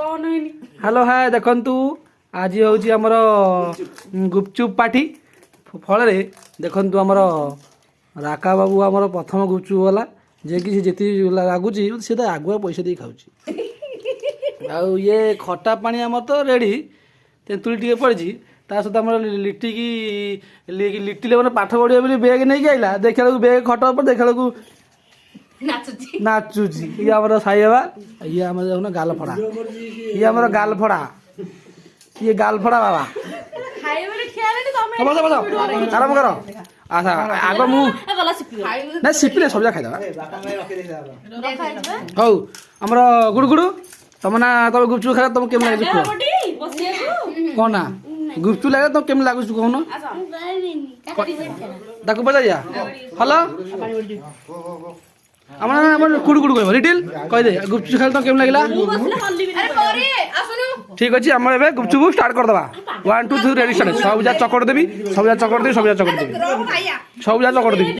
Hello hi देखंतु आज हूँ आमर गुपचुप पार्टी फल देखंतु आमर राका बाबू आमर प्रथम गुपचुप वाला जे कि जी लगुच सी तो आगुआ पैसा दे खाऊँ ये खटा पानी आमर तो रेडी तेतुली टे पड़ी ता सहित आम लिटिले मैंने पाठ पढ़िया बोली बेग नहीं आइला देखा बेग खट पर देखा नाचुची ये आम साई बाबा ये आम गाल फड़ा ये आम गाल फड़ा ये गाल फड़ा बाबा आराम कर अच्छा आग मु ना सिपिले सब खाई हौ आम गुड़गुड़ तुम ना तुम गुपचुप खा तुम केम लगे कौन ना गुपचुप लगे तुम केम लगुच कहन ताको पचारिया हलो आम कुड़ कह रिटेल कहीदे गुपचुप खाई तुम केम लगे ठीक अच्छे आम ए गुपचुप स्टार्ट करदे 1 2 3 रेडी स्टार्ट सब जा चकड़ देवी सब जा चकड़ देवी सब जा चकड़ देवी सब जा चकड़ देवी।